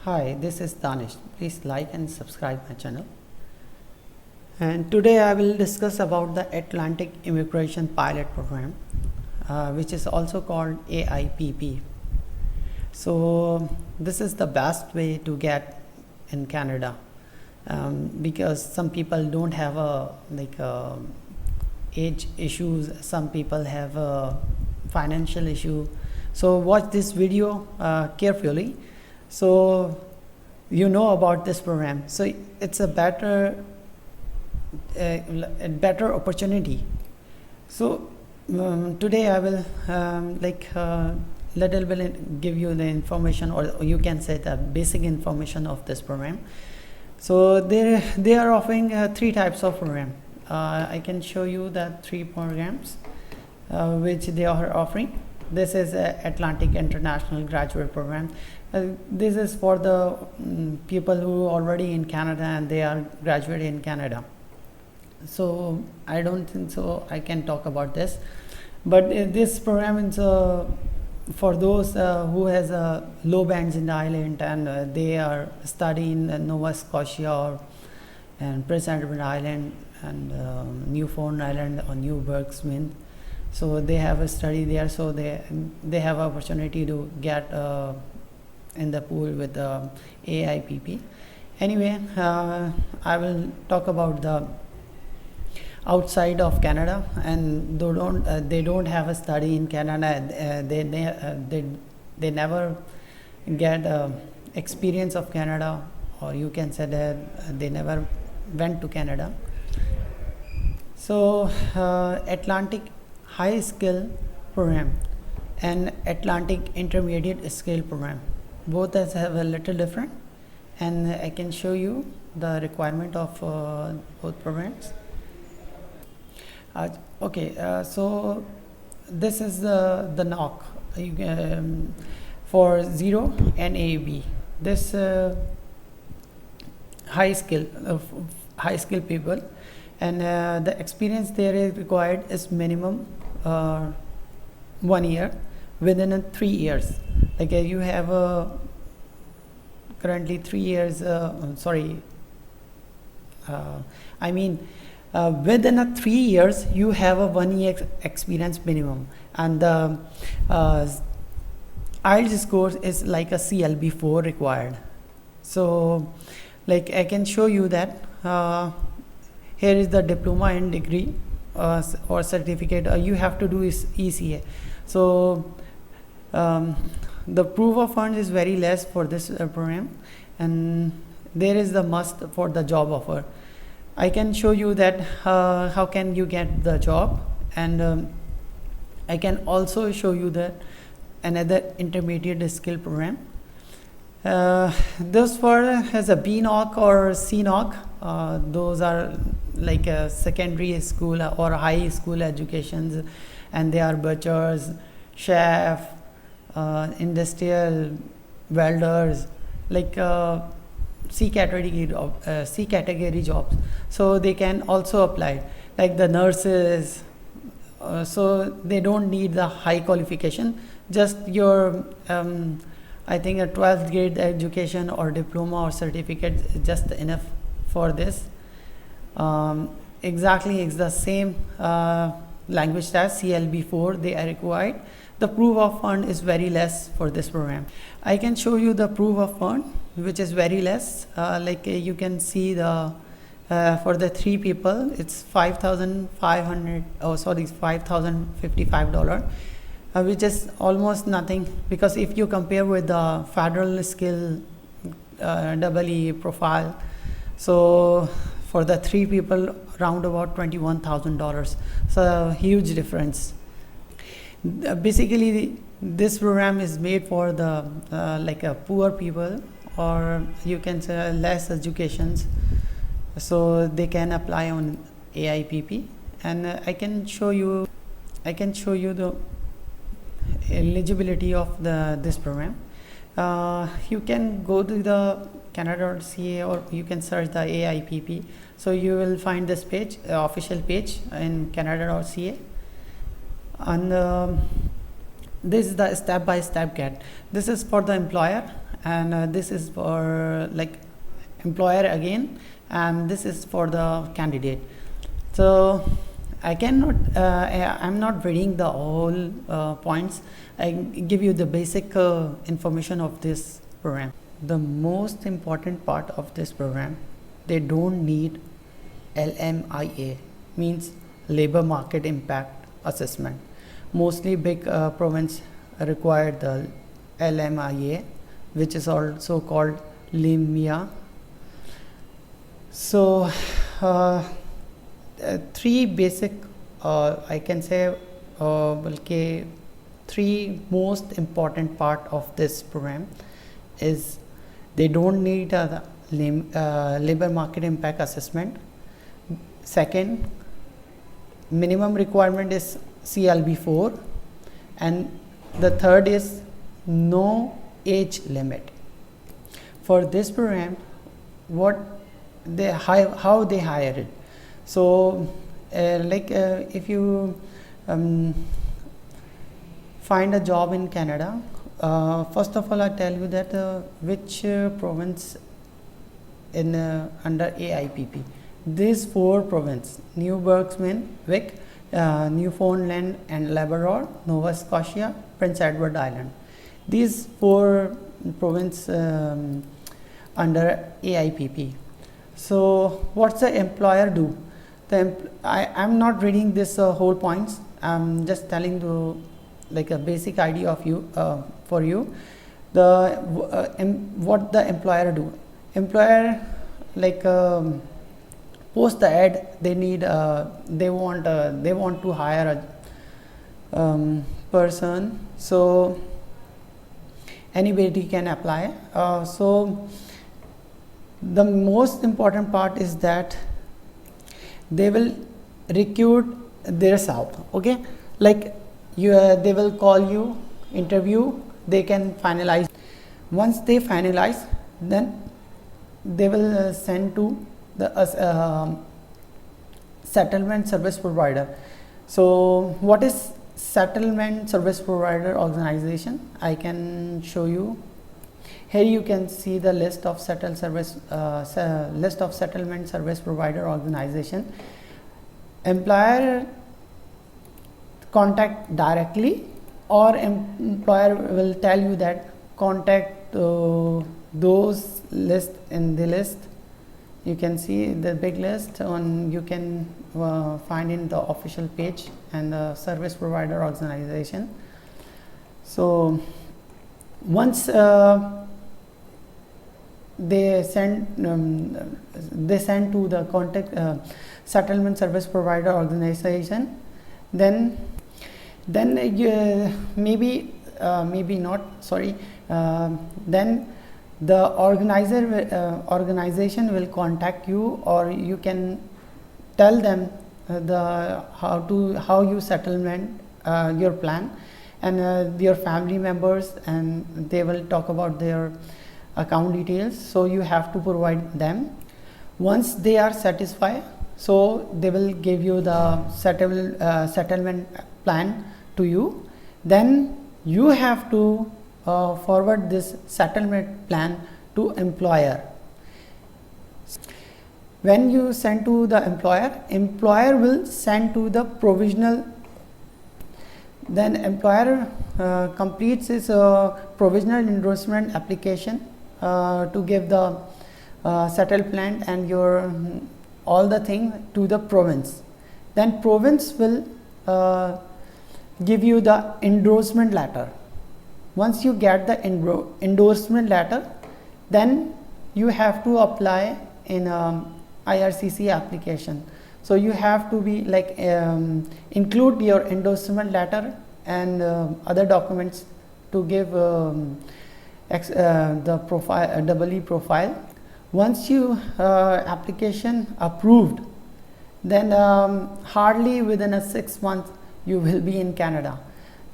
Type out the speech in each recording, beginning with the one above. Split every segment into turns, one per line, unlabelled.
Hi, this is Danish. Please like and subscribe my channel. And today I will discuss about the Atlantic Immigration Pilot Program, which is also called AIPP. So this is the best way to get in Canada, because some people don't have age issues. Some people have a financial issue. So watch this video carefully. So you know about this program. So it's a better opportunity. So today I will little bit give you the information, or you can say the basic information of this program. So they are offering three types of program. I can show you the three programs which they are offering. This is Atlantic International Graduate Program. This is for the people who are already in Canada and they are graduated in Canada. So I don't think so I can talk about this, but this program is for those who has low bands in the island and they are studying in Nova Scotia and Prince Edward Island and Newfoundland Island or New Bergsmith. So they have a study there, so they have opportunity to get in the pool with the AIPP. Anyway, I will talk about the outside of Canada, and they don't have a study in Canada. They never get experience of Canada, or you can say that they never went to Canada. So Atlantic High Skill Program and Atlantic Intermediate Skill Program, both have a little different, and I can show you the requirement of both programs. So this is the NOC for zero and AAB. This high skill people, and the experience there is required is minimum 1 year within 3 years. Like you have currently 3 years. Within 3 years you have a 1 year experience minimum, and the IELTS score is like a CLB4 required. So like I can show you that here is the diploma and degree or certificate. You have to do is ECA. So the proof of funds is very less for this program, and there is the must for the job offer. I can show you that how can you get the job, and I can also show you that another intermediate skill program. Those for has a BNOC or CNOC. Those are like a secondary school or high school educations, and they are butchers, chef, industrial welders, like C category jobs. So they can also apply, like the nurses. So they don't need the high qualification, just your I think a 12th grade education or diploma or certificate is just enough for this. Exactly, it's the same language test, CLB4 they are required. The proof of fund is very less for this program. I can show you the proof of fund, which is very less. You can see the for the 3 people it's $5,055, which is almost nothing, because if you compare with the federal skill EE profile, so for the 3 people round about $21,000. So a huge difference. Basically this program is made for the poor people, or you can say less educations, so they can apply on AIPP. And I can show you the eligibility of this program. You can go to the Canada.ca, or you can search the AIPP. So you will find this page, official page in Canada.ca, and this is the step-by-step guide. This is for the employer, and this is for like employer again, and this is for the candidate. So I cannot I'm not reading the all points. I give you the basic information of this program. The most important part of this program, they don't need LMIA, means labor market impact assessment. Mostly big province require the LMIA, which is also called LIMIA. So three basic I can say three most important part of this program is they don't need a labor market impact assessment. Second, minimum requirement is CLB4, and the third is no age limit. For this program, what they how they hire it. So if you find a job in Canada, first of all I tell you that which province in under AIPP. These four provinces: New Brunswick, Newfoundland and Labrador, Nova Scotia, Prince Edward Island. These four provinces under AIPP. So what's the employer do? I'm not reading this whole points. I'm just telling you like a basic idea of you for you. What the employer do? Employer like post the ad. They need they want to hire a person. So anybody can apply. So the most important part is that they will recruit themselves. Okay, like they will call you, interview, they can finalize. Once they finalize, then they will send to the settlement service provider. So what is settlement service provider organization? I can show you. Here you can see the list of settlement service provider organization. Employer contact directly, or employer will tell you that contact those list in the list. You can see the big list on you can find in the official page and the service provider organization. So once they send to the contact settlement service provider organization, then maybe not, sorry, then the organization will contact you, or you can tell them how you settlement your plan, and your family members, and they will talk about their account details. So you have to provide them. Once they are satisfied, so they will give you the settlement plan to you. Then you have to forward this settlement plan to employer. When you send to the employer will send to the provisional. Then employer completes his provisional endorsement application to give the settled plan and your all the thing to the province. Then province will give you the endorsement letter. Once you get the endorsement letter, then you have to apply in IRCC application. So you have to be like include your endorsement letter and other documents to give the profile, EE profile. Once you application approved, then hardly within 6 months you will be in Canada.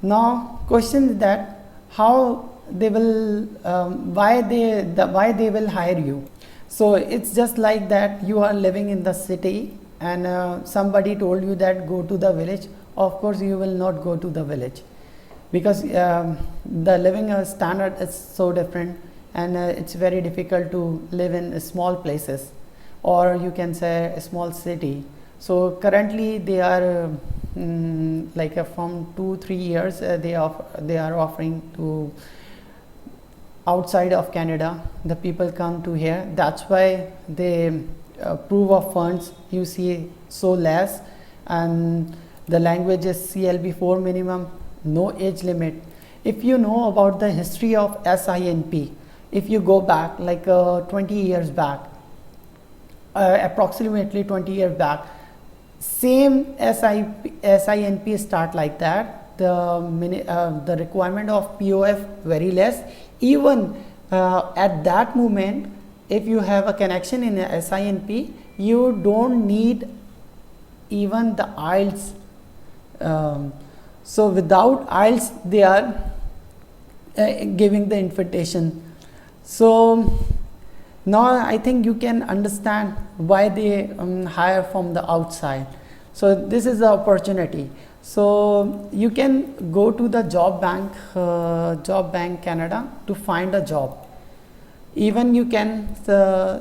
Now question is that how they will why they will hire you. So it's just like that you are living in the city and somebody told you that go to the village. Of course you will not go to the village, because the living standard is so different. and it's very difficult to live in small places, or you can say a small city. So currently they are like from 2-3 years they are offering to outside of Canada. The people come to here. That's why the proof of funds you see so less, and the language is CLB4 minimum, no age limit. If you know about the history of SINP, if you go back like 20 years back, approximately 20 years back, same SINP start like that. The requirement of POF very less. Even at that moment, if you have a connection in a SINP, you don't need even the IELTS. So without IELTS, they are giving the invitation. So now I think you can understand why they hire from the outside. So this is the opportunity. So you can go to the job bank Canada to find a job. Even you can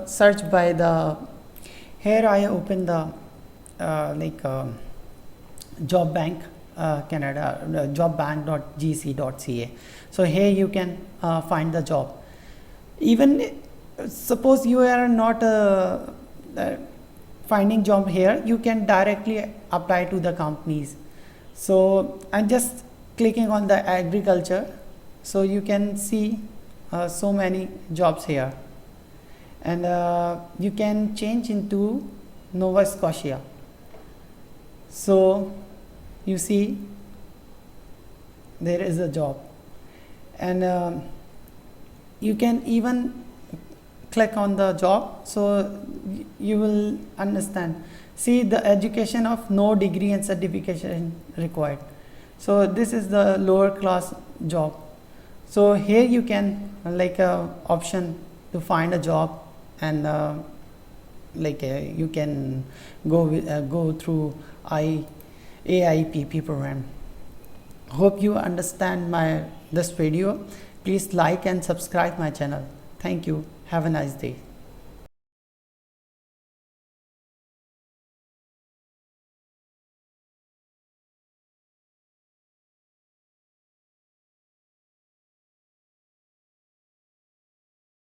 search by the, here I open the job bank Canada, jobbank.gc.ca. So here you can find the job. Even suppose you are not finding job here, you can directly apply to the companies. So I'm just clicking on the agriculture, so you can see so many jobs here, and you can change into Nova Scotia. So you see there is a job, and you can even click on the job, so you will understand. See the education of no degree and certification required. So this is the lower class job. So here you can like option to find a job, and you can go through AIPP program. Hope you understand this video. Please like and subscribe my channel. Thank you. Have a nice day.